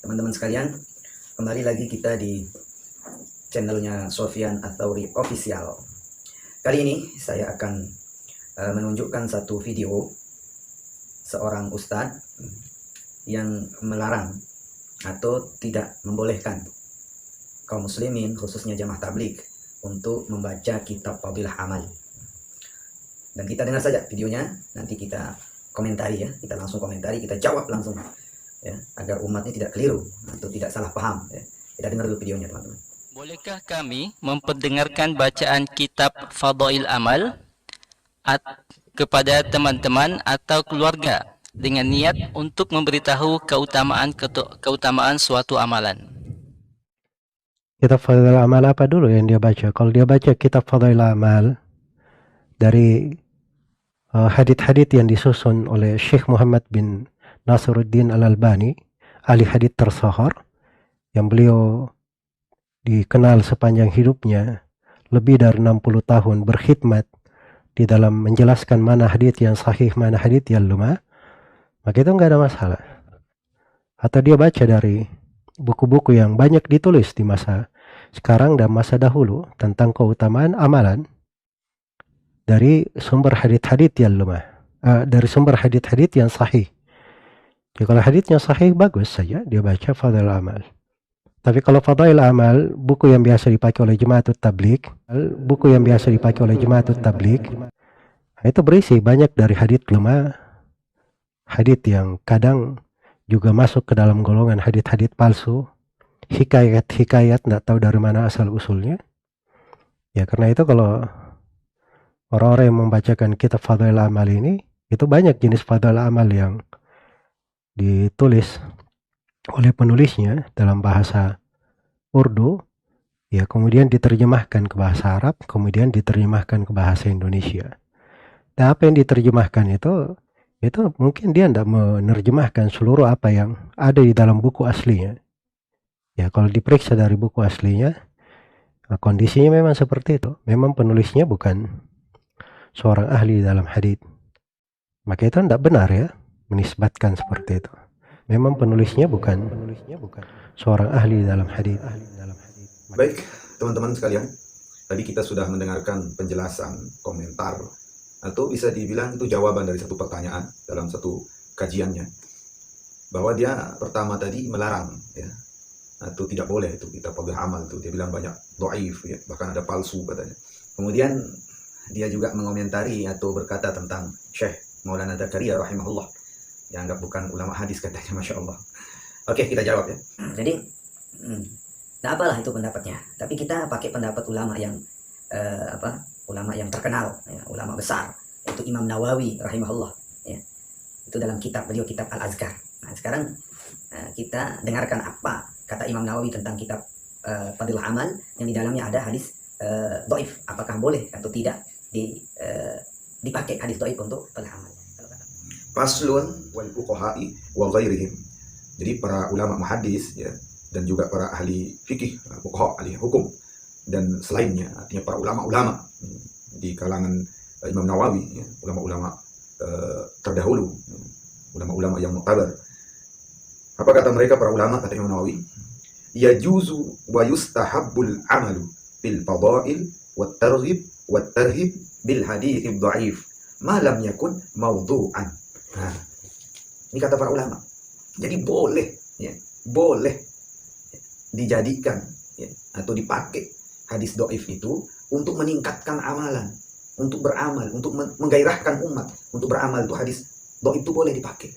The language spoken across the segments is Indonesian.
teman-teman sekalian, kembali lagi kita di channelnya Sofyan Ats-Tsauri Official. Kali ini saya akan menunjukkan satu video seorang ustadz yang melarang atau tidak membolehkan kaum muslimin, khususnya jamaah tabligh, untuk membaca kitab Fadilah Amal. Dan kita dengar saja videonya, nanti kita komentari ya, kita langsung komentari, kita jawab langsung ya, agar umatnya tidak keliru atau tidak salah paham ya. Kita dengar dulu videonya, teman-teman. Bolehkah kami memperdengarkan bacaan kitab Fadail Amal kepada teman-teman atau keluarga dengan niat untuk memberitahu keutamaan suatu amalan? Kitab Fadail Amal apa dulu yang dia baca? Kalau dia baca kitab Fadail Amal dari hadith-hadith yang disusun oleh Syekh Muhammad bin Nasiruddin Al-Albani, ahli hadith tersahar, yang beliau dikenal sepanjang hidupnya lebih dari 60 tahun berkhidmat di dalam menjelaskan mana hadith yang sahih, mana hadith yang lemah, maka itu nggak ada masalah. Atau dia baca dari buku-buku yang banyak ditulis di masa sekarang dan masa dahulu tentang keutamaan amalan dari sumber hadith-hadith yang lemah, dari sumber hadith-hadith yang sahih. Jadi kalau hadithnya sahih, bagus saja dia baca Fadail Amal. Tapi kalau Fadail Amal, buku yang biasa dipakai oleh Jemaatut Tabligh, itu berisi banyak dari hadith lemah, hadith yang kadang juga masuk ke dalam golongan hadith-hadith palsu, hikayat-hikayat tidak tahu dari mana asal usulnya. Ya karena itu kalau orang-orang yang membacakan kitab Fadail Amal ini, itu banyak jenis Fadail Amal yang ditulis oleh penulisnya dalam bahasa Urdu, ya kemudian diterjemahkan ke bahasa Arab, kemudian diterjemahkan ke bahasa Indonesia. Dan apa yang diterjemahkan itu mungkin dia tidak menerjemahkan seluruh apa yang ada di dalam buku aslinya. Ya kalau diperiksa dari buku aslinya, kondisinya memang seperti itu. Memang penulisnya bukan seorang ahli dalam hadith. Maka itu tidak benar ya menisbatkan seperti itu. Memang penulisnya bukan seorang ahli dalam hadith. Baik, teman-teman sekalian, tadi kita sudah mendengarkan penjelasan, komentar, atau bisa dibilang itu jawaban dari satu pertanyaan dalam satu kajiannya, bahwa dia pertama tadi melarang ya, atau tidak boleh itu kitab Fadail Amal itu, dia bilang banyak dhaif ya, bahkan ada palsu katanya. Kemudian dia juga mengomentari atau berkata tentang Syekh Maulana Dzakaria rahimahullah, yang anggap bukan ulama hadis katanya, Masya Allah. Oke, kita jawab ya. Jadi nah apalah itu pendapatnya, tapi kita pakai pendapat ulama yang ulama yang terkenal ya, ulama besar, yaitu Imam Nawawi rahimahullah ya. Itu dalam kitab beliau, kitab Al-Azkar. Nah sekarang kita dengarkan apa kata Imam Nawawi tentang kitab Fadilah Amal yang di dalamnya ada hadis dhaif. Apakah boleh atau tidak dipakai hadis dhaif untuk Fadilah Amal? Faslun wal fuqaha'i wa ghairihim. Jadi para ulama muhaddis ya, dan juga para ahli fikih, fuqaha, ahli hukum dan selainnya, artinya para ulama-ulama di kalangan Imam Nawawi ya, ulama-ulama terdahulu, ulama-ulama yang mu'tabar. Apa kata mereka para ulama, kata Imam Nawawi? Yajuzu wa yustahabbul amalu bil fadail wat targhib bil hadits dhaif ma lam yakun mawdu'an. Nah, ini kata para ulama. Jadi boleh ya, boleh dijadikan ya, atau dipakai hadis dhaif itu untuk meningkatkan amalan, untuk beramal, untuk menggairahkan umat untuk beramal. Itu hadis dhaif itu boleh dipakai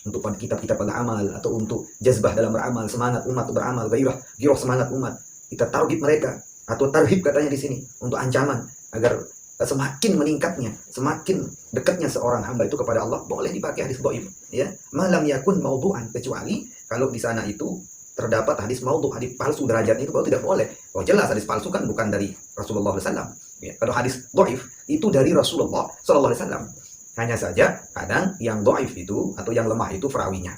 untuk kitab-kitab amal, atau untuk jazbah dalam beramal, semangat umat beramal, giroh semangat umat. Kita targhib mereka, atau tarhib katanya di sini, untuk ancaman agar semakin meningkatnya, semakin dekatnya seorang hamba itu kepada Allah, boleh dipakai hadis dhaif ya. Malam yakun maudhu'an, kecuali kalau di sana itu terdapat hadis maudhu', hadis palsu derajatnya, itu baru tidak boleh. Oh jelas hadis palsu kan bukan dari Rasulullah SAW ya. Kalau hadis dhaif itu dari Rasulullah SAW. Hanya saja kadang yang dhaif itu atau yang lemah itu perawinya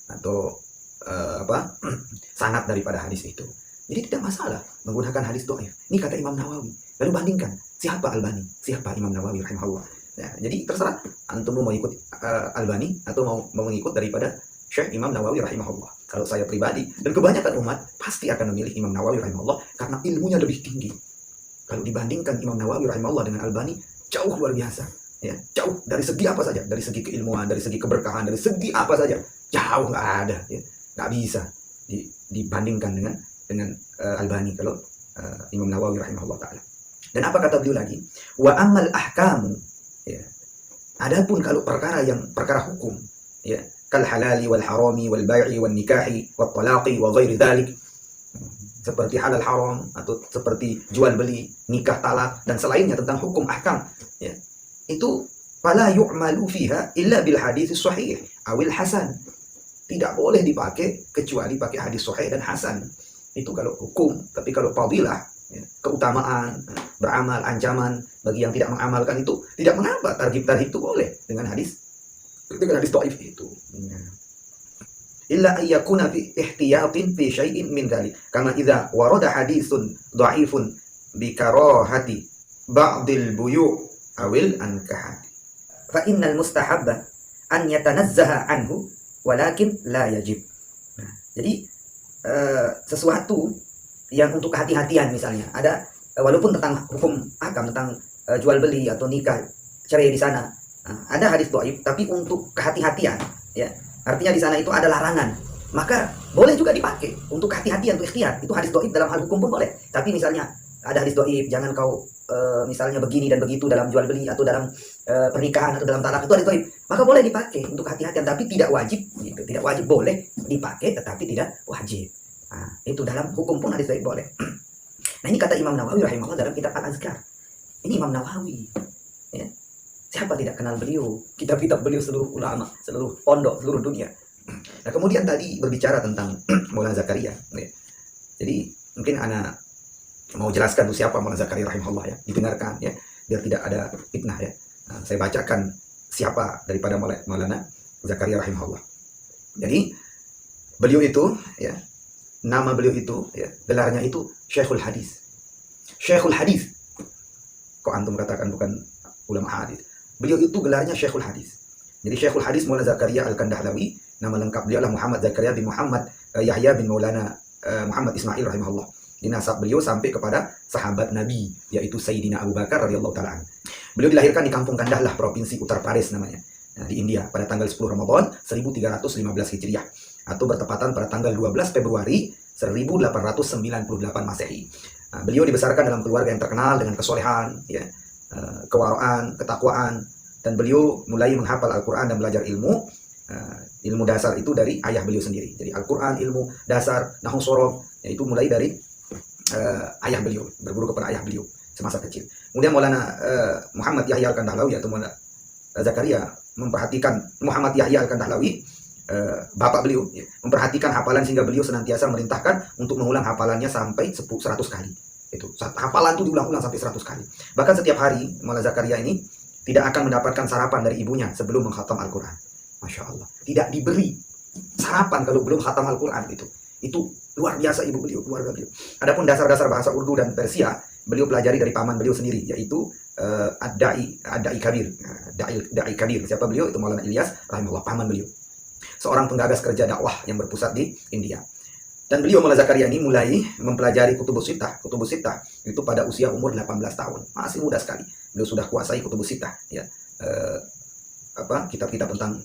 atau sanad daripada hadis itu. Jadi tidak masalah menggunakan hadis dhaif. Ini kata Imam Nawawi. Lalu bandingkan, siapa Albani, siapa Imam Nawawi rahimahullah. Nah, jadi terserah antum mau ikut Albani atau mau mengikut daripada Syekh Imam Nawawi rahimahullah. Kalau saya pribadi dan kebanyakan umat pasti akan memilih Imam Nawawi rahimahullah karena ilmunya lebih tinggi. Kalau dibandingkan Imam Nawawi rahimahullah dengan Albani, jauh luar biasa. Ya, jauh dari segi apa saja, dari segi keilmuan, dari segi keberkahan, dari segi apa saja, jauh nggak ada, ya. Nggak bisa dibandingkan dengan Albani kalau Imam Nawawi rahimahullah taala. Dan apa kata beliau lagi? Wa amal ahkamu, ya. Adapun kalau perkara hukum, ya, kal halali wal harami wal bai'i wal nikahi wal talaqi wa ghairi dzalik, seperti halal haram atau seperti jual beli, nikah, talak dan selainnya tentang hukum ahkam, ya. Itu fala yu'malu fiha illa bil hadis sahih awil hasan. Tidak boleh dipakai kecuali pakai hadis sahih dan hasan. Itu kalau hukum. Tapi kalau fadilah, ya, keutamaan, beramal, ancaman bagi yang tidak mengamalkan itu tidak mengapa, targhib itu boleh dengan hadis dhaif itu. Ya. Illa ayyakuna fi ihtiyatin fi syai'in min dzalik. Kama idza warada hadisun dhaifun bi karahati ba'dil buyu' awil ankah. Fa innal mustahabba an yatanazzaha anhu walakin la yajib. Nah, jadi sesuatu yang untuk kehati-hatian misalnya ada walaupun tentang hukum ahkam tentang jual beli atau nikah cerai di sana, ada hadis dhaif tapi untuk kehati-hatian, ya. Artinya di sana itu ada larangan. Maka boleh juga dipakai untuk kehati-hatian, untuk ikhtiar. Itu hadis dhaif dalam hal hukum pun boleh. Tapi misalnya ada hadis dhaif, jangan kau misalnya begini dan begitu dalam jual beli atau dalam pernikahan atau dalam talak, itu hadis dhaif. Maka boleh dipakai untuk hati-hatian, tapi tidak wajib. Gitu. Tidak wajib, boleh dipakai, tetapi tidak wajib. Nah, itu dalam hukum pun hadis dhaif boleh. Nah, ini kata Imam Nawawi rahimahullah dalam kitab Al-Azkar. Ini Imam Nawawi. Ya. Siapa tidak kenal beliau? Kitab-kitab beliau seluruh ulama, seluruh pondok, seluruh dunia. Nah, kemudian tadi berbicara tentang Maulana Zakaria. Ya. Jadi mungkin anak mau jelaskan itu siapa Maulana Zakaria rahimahullah, ya, didengarkan, ya, biar tidak ada fitnah, ya. Nah, saya bacakan siapa daripada Maulana Zakaria rahimahullah. Jadi beliau itu, ya, nama beliau itu, ya, gelarnya itu Syekhul Hadis. Syekhul Hadis. Kok antum katakan bukan ulama hadis? Beliau itu gelarnya Syekhul Hadis. Jadi Syekhul Hadis Maulana Zakaria Al-Kandahlawi, nama lengkap beliau adalah Muhammad Zakaria bin Muhammad Yahya bin Maulana Muhammad Ismail rahimahullah. Nasab beliau sampai kepada sahabat Nabi, yaitu Sayyidina Abu Bakar radhiyallahu taala. Beliau dilahirkan di kampung Kandahlah, provinsi Uttar Pradesh namanya, di India, pada tanggal 10 Ramadan 1315 Hijriah, atau bertepatan pada tanggal 12 Februari 1898 Masehi. Nah, beliau dibesarkan dalam keluarga yang terkenal dengan kesolehan, ya, kewaraan, ketakwaan, dan beliau mulai menghafal Al-Quran dan belajar ilmu dasar itu dari ayah beliau sendiri. Jadi Al-Quran, ilmu dasar, nahwu shorof, yaitu mulai dari ayah beliau, berguru kepada ayah beliau semasa kecil. Kemudian Maulana Muhammad Yahya Al-Kandahlawi atau Maulana Zakaria memperhatikan Muhammad Yahya Al-Kandahlawi, bapak beliau, ya, memperhatikan hafalan sehingga beliau senantiasa merintahkan untuk mengulang hafalannya sampai 100 kali. Itu hafalan itu diulang-ulang sampai 100 kali. Bahkan setiap hari Maulana Zakaria ini tidak akan mendapatkan sarapan dari ibunya sebelum mengkhatam Al-Quran. Masya Allah, tidak diberi sarapan kalau belum khatam Al-Quran. Itu luar biasa ibu beliau, keluarga beliau. Adapun dasar-dasar bahasa Urdu dan Persia beliau pelajari dari paman beliau sendiri, yaitu Ad-Da'i Kabir. Da'i Kabir, siapa beliau? Itu Maulana Ilyas rahimahullah, paman beliau, seorang penggagas kerja dakwah yang berpusat di India. Dan beliau Maulana Zakaria ini mulai mempelajari Kutubus Sittah. Kutubus Sittah itu pada usia umur 18 tahun, masih muda sekali. Beliau sudah kuasai Kutubus Sittah, ya, kitab-kitab tentang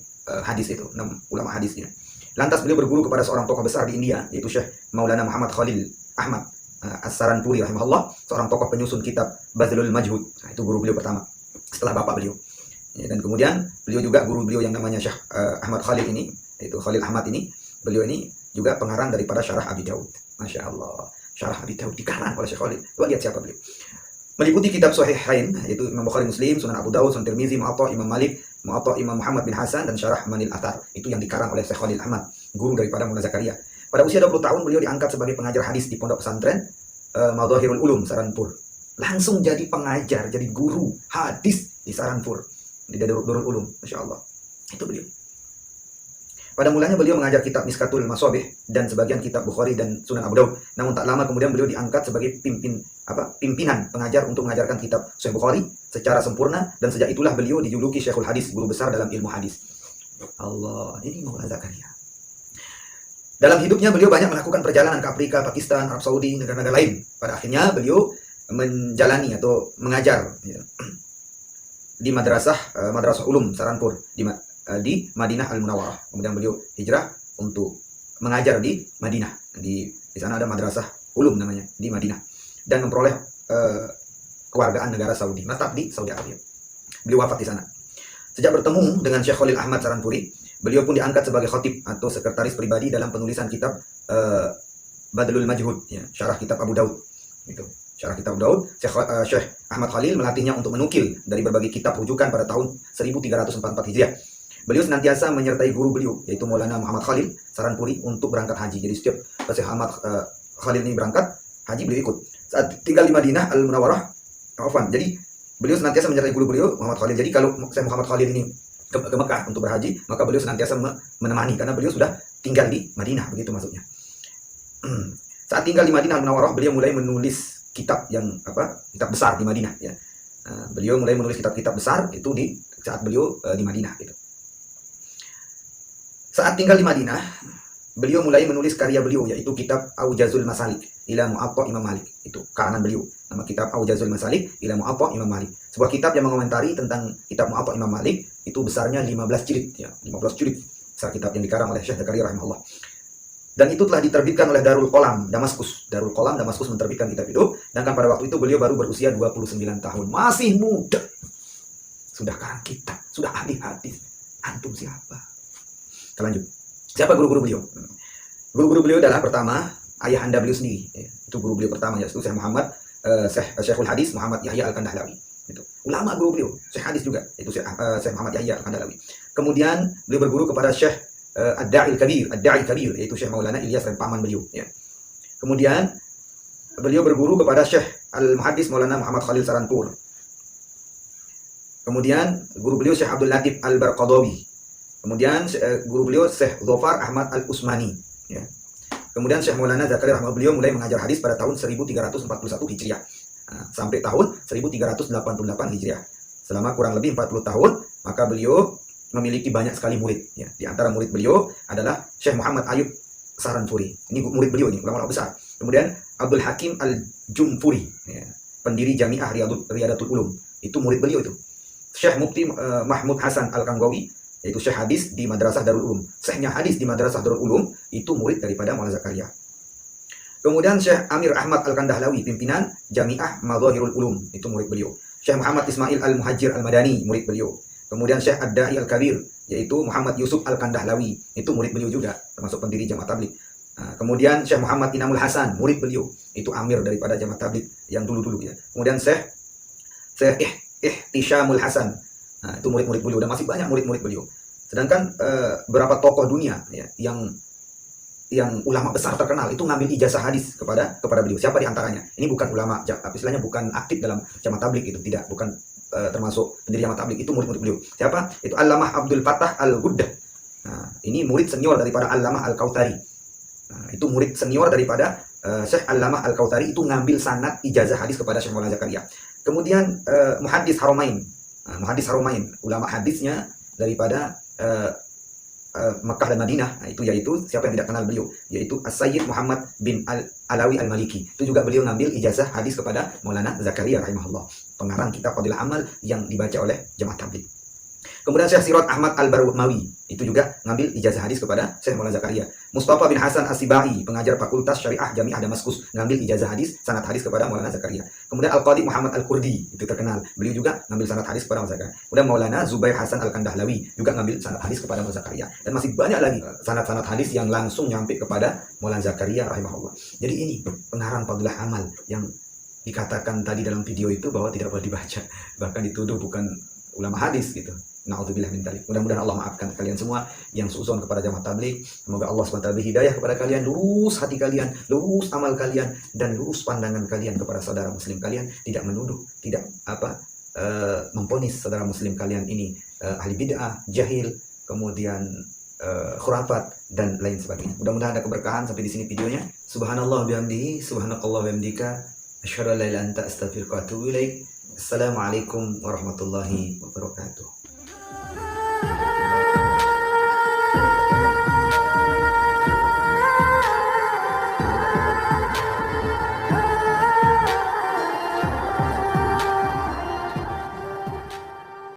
hadis itu, 6 ulama hadisnya. Lantas beliau berguru kepada seorang tokoh besar di India, yaitu Syekh Maulana Muhammad Khalil Ahmad As-Saranpuri rahimahullah, seorang tokoh penyusun kitab Bazlul Majhud. Nah, itu guru beliau pertama setelah bapak beliau. Ya, dan kemudian beliau juga guru beliau yang namanya Syekh Ahmad Khalil ini, yaitu Khalil Ahmad ini, beliau ini juga pengarang daripada Syarah Abi Daud. Masya Allah, Syarah Abi Daud dikarang oleh Syekh Khalil. Coba lihat siapa beliau. Meliputi kitab Sahihain, yaitu Imam Bukhari Muslim, Sunan Abu Daud, Sunan Tirmizi, Mu'atta Imam Malik, Mu'atta Imam Muhammad bin Hasan, dan Syarah Manil Athar. Itu yang dikarang oleh Syekh Khalil Ahmad, guru daripada Maulana Zakaria. Pada usia 20 tahun beliau diangkat sebagai pengajar hadis di pondok pesantren Madhahirul Ulum Saranpur. Langsung jadi pengajar, jadi guru hadis di Saranpur, di Darul Ulum. Masya Allah, itu beliau. Pada mulanya beliau mengajar kitab Miskatul Masabih dan sebagian kitab Bukhari dan Sunan Abu Daud. Namun tak lama kemudian beliau diangkat sebagai pimpinan pengajar untuk mengajarkan kitab Sahih Bukhari secara sempurna, dan sejak itulah beliau dijuluki Syekhul Hadis, guru besar dalam ilmu hadis. Allah, ini Maulana Zakaria. Dalam hidupnya beliau banyak melakukan perjalanan ke Afrika, Pakistan, Arab Saudi, negara-negara lain. Pada akhirnya beliau menjalani atau mengajar ya, di madrasah ulum Saranpur di Madinah Al Munawwarah. Kemudian beliau hijrah untuk mengajar di Madinah. Di sana ada madrasah ulum namanya di Madinah, dan memperoleh kewargaan negara Saudi, menetap di Saudi Arabia. Beliau wafat di sana. Sejak bertemu dengan Syekh Khalil Ahmad Saranpuri, beliau pun diangkat sebagai khatib atau sekretaris pribadi dalam penulisan kitab Badlul Majhud, ya, syarah kitab Abu Daud. Itu, syarah kitab Abu Daud. Syekh Ahmad Khalil melatihnya untuk menukil dari berbagai kitab rujukan pada tahun 1344 Hijriah. Beliau senantiasa menyertai guru beliau, yaitu Maulana Muhammad Khalil Saranpuri, untuk berangkat haji. Jadi setiap Syekh Ahmad Khalil ini berangkat haji, beliau ikut. Saat tinggal di Madinah Al Munawwarah, jadi beliau senantiasa menyertai guru beliau Muhammad Khalil. Jadi kalau Syekh Muhammad Khalil ini ke Mekah untuk berhaji, maka beliau senantiasa menemani, karena beliau sudah tinggal di Madinah, begitu maksudnya. Saat tinggal di Madinah Al-Munawwarah, beliau mulai menulis kitab kitab besar di Madinah, ya. Beliau mulai menulis kitab-kitab besar itu di saat beliau di Madinah, gitu. Saat tinggal di Madinah, beliau mulai menulis karya beliau, yaitu kitab Aujazul Masalik ila Mu'atta Imam Malik. Itu karangan beliau, nama kitab Aujazul Masalik ila Mu'atta Imam Malik. Sebuah kitab yang mengomentari tentang kitab Mu'atta Imam Malik, itu besarnya 15 jilid, ya, 15 jilid. Besar kitab yang dikarang oleh Syekh Zakaria rahimahullah. Dan itu telah diterbitkan oleh Darul Qalam Damaskus. Darul Qalam Damaskus menerbitkan kitab itu, dan pada waktu itu beliau baru berusia 29 tahun. Masih muda. Sudah karang kitab, sudah ahli hadis. Antum siapa? Kita lanjut. Siapa guru-guru beliau? Guru-guru beliau adalah pertama ayah anda beliau sendiri. Itu guru beliau pertama, yaitu Syekh Syekhul Hadis Muhammad Yahya Al-Kandahlawi. Itu ulama guru beliau, Syekh Hadis juga, itu Syekh Muhammad Yahya Al-Kandahlawi. Kemudian beliau berguru kepada Syekh Ad-Da'i Kabir, yaitu Syekh Maulana Ilyas dan paman beliau, ya. Kemudian beliau berguru kepada Syekh Al-Muhaddis Maulana Muhammad Khalil Saranpur. Kemudian guru beliau Syekh Abdul Latif Al-Barqadawi. Kemudian guru beliau Syekh Dhafar Ahmad Al-Usmani, ya. Kemudian Syekh Maulana Zakaria rahimahullah, beliau mulai mengajar hadis pada tahun 1341 Hijriah sampai tahun 1388 Hijriah. Selama kurang lebih 40 tahun, maka beliau memiliki banyak sekali murid, ya. Di antara murid beliau adalah Syekh Muhammad Ayub Saranpuri. Ini murid beliau, ini ulama besar. Kemudian Abdul Hakim Al-Jumfuri, ya, pendiri Jami'ah Riyadatul Ulum. Itu murid beliau itu. Syekh Mufti Mahmud Hasan Al-Kanggawi, yaitu Syekh Hadis di Madrasah Darul Ulum. Syekhnya Hadis di Madrasah Darul Ulum itu murid daripada Maulana Zakaria. Kemudian Syekh Amir Ahmad Al-Kandahlawi, pimpinan Jami'ah Madzahirul Ulum, itu murid beliau. Syekh Muhammad Ismail Al-Muhajir Al-Madani, murid beliau. Kemudian Syekh Ad-Da'i Al-Kabir, yaitu Muhammad Yusuf Al-Kandahlawi, itu murid beliau juga, termasuk pendiri Jamaah Tabligh. Kemudian Syekh Muhammad Inamul Hasan, murid beliau, itu amir daripada Jamaah Tabligh yang dulu-dulu, ya. Kemudian Syekh Ihtishamul Hasan, itu murid-murid beliau, dan masih banyak murid-murid beliau. Sedangkan beberapa tokoh dunia, ya, yang ulama besar terkenal itu ngambil ijazah hadis kepada beliau. Siapa di antaranya? Ini bukan ulama, istilahnya bukan aktif dalam Jamaah Tabligh, itu tidak, bukan termasuk pendiri Jamaah Tabligh, itu murid-murid beliau. Siapa? Itu Allamah Abdul Fattah Al-Ghuddah. Ini murid senior daripada Allamah Al-Kautsari. Itu murid senior daripada Syekh Allamah Al-Kautsari, itu ngambil sanad ijazah hadis kepada Syekh Maulana Zakaria. Kemudian Muhaddis Haramain. Muhaddis Haramain, ulama hadisnya daripada Mekah dan Madinah, yaitu siapa yang tidak kenal beliau, yaitu As-Sayyid Muhammad bin Alawi Al-Maliki. Itu juga beliau ngambil ijazah hadis kepada Maulana Zakaria rahimahullah, pengarang kitab Fadilah Amal yang dibaca oleh Jamaah Tabligh. Kemudian Syekh Sirat Ahmad Al-Barmawi, itu juga ngambil ijazah hadis kepada Syekh Maulana Zakaria. Mustafa bin Hasan As-Sibai, pengajar Fakultas Syariah Jami'ah Damaskus, ngambil ijazah hadis, sanad hadis kepada Maulana Zakaria. Kemudian Al-Qadi Muhammad Al-Kurdi, itu terkenal, beliau juga ngambil sanad hadis kepada Maulana Zakaria. Kemudian Maulana Zubair Hasan Al-Kandahlawi juga ngambil sanad hadis kepada Maulana Zakaria. Dan masih banyak lagi sanad-sanad hadis yang langsung nyampe kepada Maulana Zakaria rahimahullah. Jadi ini pengarang Fadilah Amal yang dikatakan tadi dalam video itu bahwa tidak boleh dibaca, bahkan dituduh bukan ulama hadis, gitu. Na'udzubillah min dzalik. Mudah-mudahan Allah maafkan kalian semua yang suudzon kepada Jamaah Tabligh. Semoga Allah SWT beri hidayah kepada kalian, lurus hati kalian, lurus amal kalian, dan lurus pandangan kalian kepada saudara muslim kalian. Tidak menuduh, tidak memponis saudara muslim kalian ini ahli bid'ah, jahil, kemudian khurafat dan lain sebagainya. Mudah-mudahan ada keberkahan. Sampai di sini videonya. Subhanallah bihamdihi, subhanakallah bihamdika, asyhadu an la ilaha illa anta, astaghfiruka wa atubu ilaik. Assalamualaikum warahmatullahi wabarakatuh.